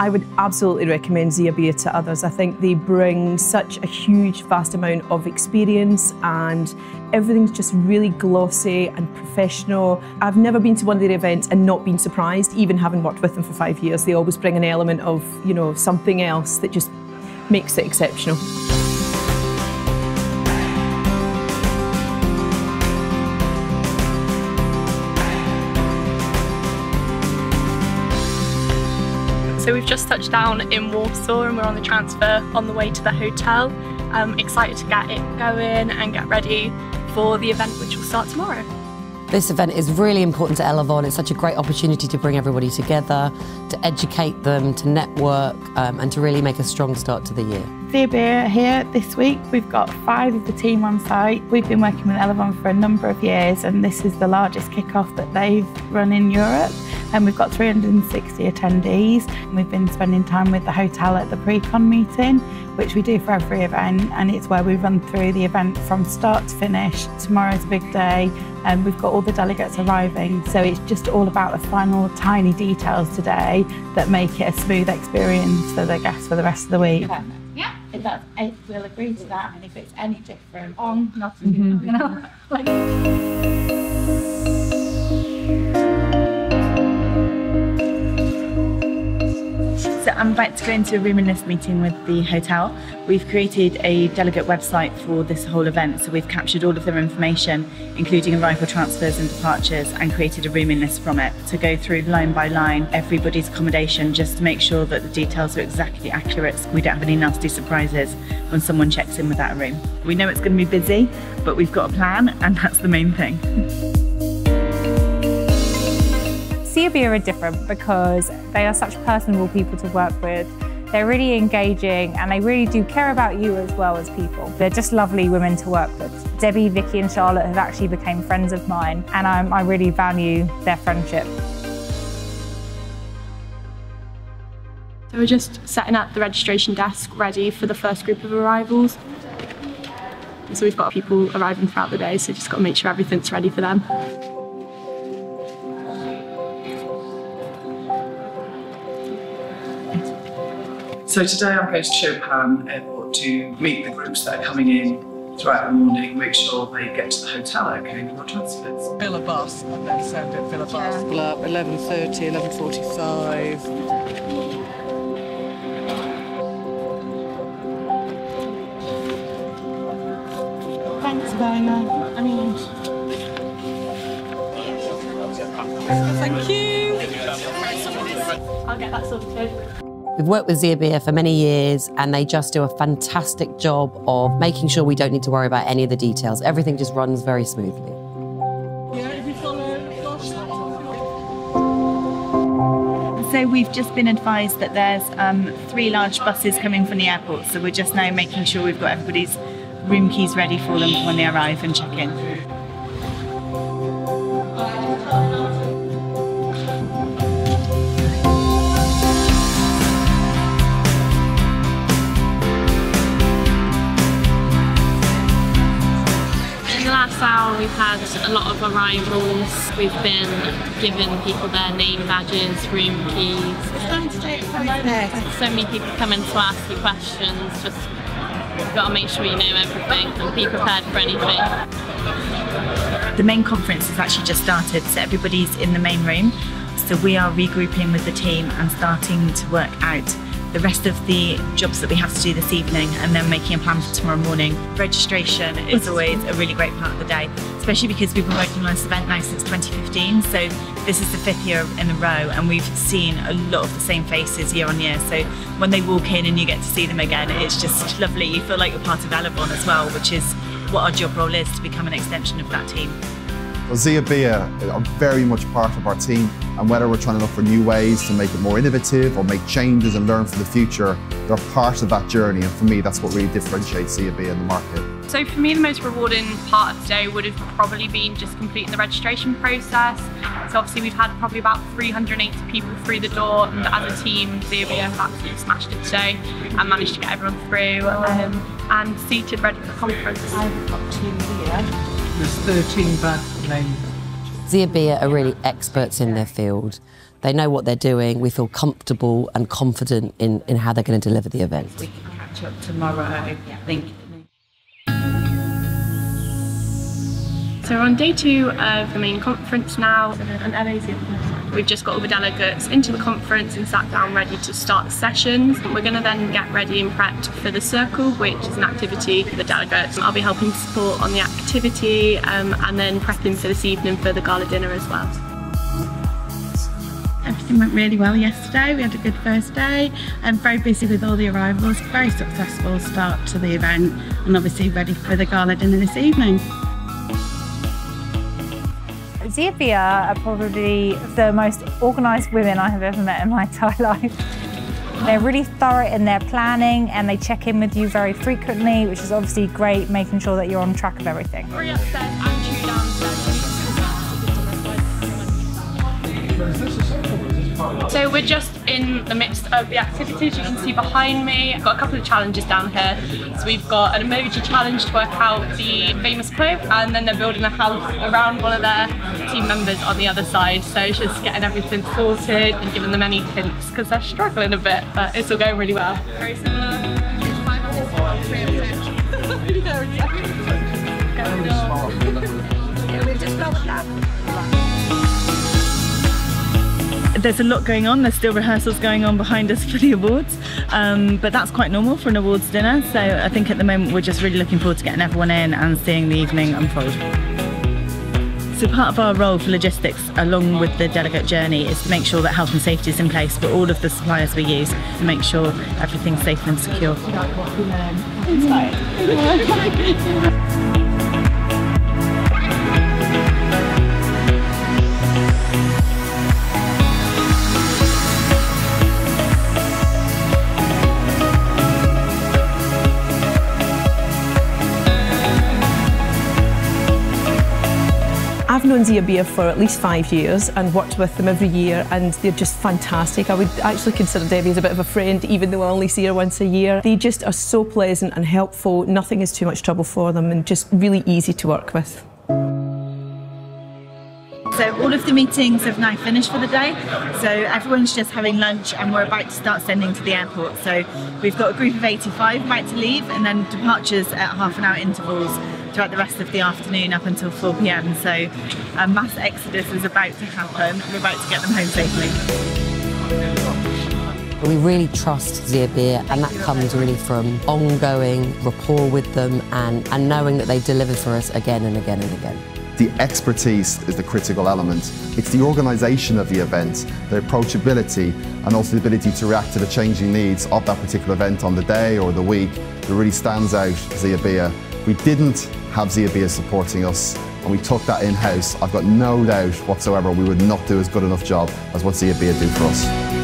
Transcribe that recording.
I would absolutely recommend ZiaBia to others. I think they bring such a huge, vast amount of experience and everything's just really glossy and professional. I've never been to one of their events and not been surprised, even having worked with them for 5 years. They always bring an element of, you know, something else that just makes it exceptional. So we've just touched down in Warsaw and we're on the transfer on the way to the hotel. I'm excited to get it going and get ready for the event which will start tomorrow. This event is really important to Elavon. It's such a great opportunity to bring everybody together, to educate them, to network, and to really make a strong start to the year. ZiaBia here this week. We've got 5 of the team on site. We've been working with Elavon for a number of years, and this is the largest kick-off that they've run in Europe. And we've got 360 attendees. And we've been spending time with the hotel at the pre-con meeting, which we do for every event, and it's where we run through the event from start to finish. Tomorrow's a big day, and we've got all the delegates arriving, so it's just all about the final tiny details today that make it a smooth experience for the guests for the rest of the week. Yeah, we'll agree to that, and if it's any different, nothing. So I'm about to go into a room and list meeting with the hotel. We've created a delegate website for this whole event, so we've captured all of their information, including arrival transfers and departures, and created a room and list from it to go through line by line everybody's accommodation, just to make sure that the details are exactly accurate so we don't have any nasty surprises when someone checks in without a room. We know it's going to be busy, but we've got a plan, and that's the main thing. ZiaBia are different because they are such personable people to work with. They're really engaging and they really do care about you as well as people. They're just lovely women to work with. Debbie, Vicky and Charlotte have actually become friends of mine, and I really value their friendship. So we're just setting up the registration desk ready for the first group of arrivals. So we've got people arriving throughout the day, so just got to make sure everything's ready for them. So today I'm going to Chopin Airport to meet the groups that are coming in throughout the morning, make sure they get to the hotel okay before transfers. Fill a bus and then send it, fill a bus. Pull up 11:30, 11:45. Thanks, Verna. Thank you. I'll get that sorted. We've worked with ZiaBia for many years, and they just do a fantastic job of making sure we don't need to worry about any of the details. Everything just runs very smoothly. So we've just been advised that there's 3 large buses coming from the airport, so we're just now making sure we've got everybody's room keys ready for them when they arrive and check in. Last hour we've had a lot of arrivals. We've been giving people their name badges, room keys. So many people coming to ask you questions. Just you've got to make sure you know everything and be prepared for anything. The main conference has actually just started, so everybody's in the main room. So we are regrouping with the team and starting to work out the rest of the jobs that we have to do this evening, and then making a plan for tomorrow morning. Registration is always a really great part of the day, especially because we've been working on this event now since 2015, so this is the 5th year in a row, and we've seen a lot of the same faces year on year. So when they walk in and you get to see them again, it's just lovely. You feel like you're part of Elavon as well, which is what our job role is, to become an extension of that team. Well, ZiaBia are very much part of our team, and whether we're trying to look for new ways to make it more innovative or make changes and learn for the future, they're part of that journey, and for me that's what really differentiates ZiaBia in the market. So for me the most rewarding part of today would have probably been just completing the registration process. So obviously we've had probably about 380 people through the door, and as a team ZiaBia have absolutely smashed it today and managed to get everyone through and seated ready for the conference. I've got 2 here. There's 13 bad names. ZiaBia are really experts in their field. They know what they're doing. We feel comfortable and confident in how they're going to deliver the event. We can catch up tomorrow, I think. So we're on day 2 of the main conference now. We've just got all the delegates into the conference and sat down ready to start the sessions. We're going to then get ready and prepped for the circle, which is an activity for the delegates. I'll be helping support on the activity and then prepping for this evening for the gala dinner as well. Everything went really well yesterday. We had a good first day and very busy with all the arrivals. Very successful start to the event and obviously ready for the gala dinner this evening. ZiaBia are probably the most organised women I have ever met in my entire life. They're really thorough in their planning and they check in with you very frequently, which is obviously great, making sure that you're on track of everything. 3 upstairs and 2 downstairs. So we're just in the midst of the activities. You can see behind me, I've got a couple of challenges down here. So we've got an emoji challenge to work out the famous quote, and then they're building a house around one of their team members on the other side. So it's just getting everything sorted and giving them any hints because they're struggling a bit, but it's all going really well. Very similar. It's 5 or 6 We've just got that. There's a lot going on. There's still rehearsals going on behind us for the awards, but that's quite normal for an awards dinner. So I think at the moment we're just really looking forward to getting everyone in and seeing the evening unfold. So part of our role for logistics, along with the delegate journey, is to make sure that health and safety is in place for all of the suppliers we use to make sure everything's safe and secure. I've known ZiaBia for at least 5 years and worked with them every year, and they're just fantastic. I would actually consider Debbie as a bit of a friend, even though I only see her once a year. They just are so pleasant and helpful. Nothing is too much trouble for them and just really easy to work with. So all of the meetings have now finished for the day, so everyone's just having lunch and we're about to start sending to the airport. So we've got a group of 85 about to leave and then departures at half-an-hour intervals throughout the rest of the afternoon up until 4 p.m. So a mass exodus is about to happen. We're about to get them home safely. We really trust ZiaBia, and that comes really from ongoing rapport with them and knowing that they deliver for us again and again and again. The expertise is the critical element. It's the organisation of the event, the approachability, and also the ability to react to the changing needs of that particular event on the day or the week that really stands out ZiaBia. If we didn't have ZiaBia supporting us and we took that in-house, I've got no doubt whatsoever we would not do as good enough job as what ZiaBia do for us.